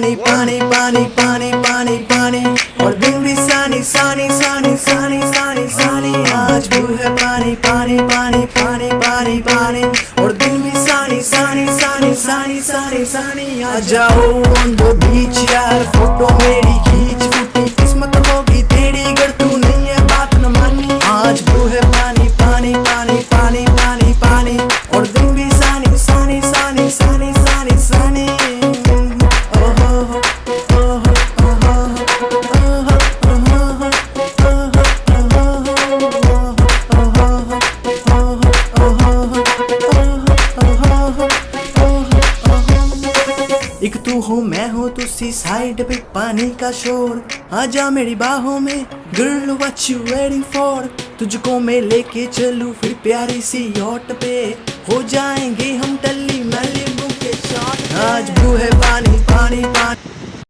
पानी पानी पानी पानी पानी और दिन भी सानी सानी सानी सानी सानी सानी आज भी है पानी पानी पानी पानी पानी पानी और दिन भी सानी सानी सानी सानी सानी सानी आ जाओ ऑन द बीच यार फोटो मेरी खींच फूटी किस्मत होगी तेरी अगर तू नहीं है बात न मानी आज भी है पानी पानी पानी पानी पानी पानी और दिन भी सानी सानी सानी सानी सानी सानी एक तू हो मैं हो तुसी साइड पे पानी का शोर आजा मेरी बाहों में girl what you waiting for तुझको मैं लेके चलूं फिर प्यारी सी यॉट पे हो जाएंगे हम टल्ली मैलिबू के शॉट आज ब्लू है पानी पानी पानी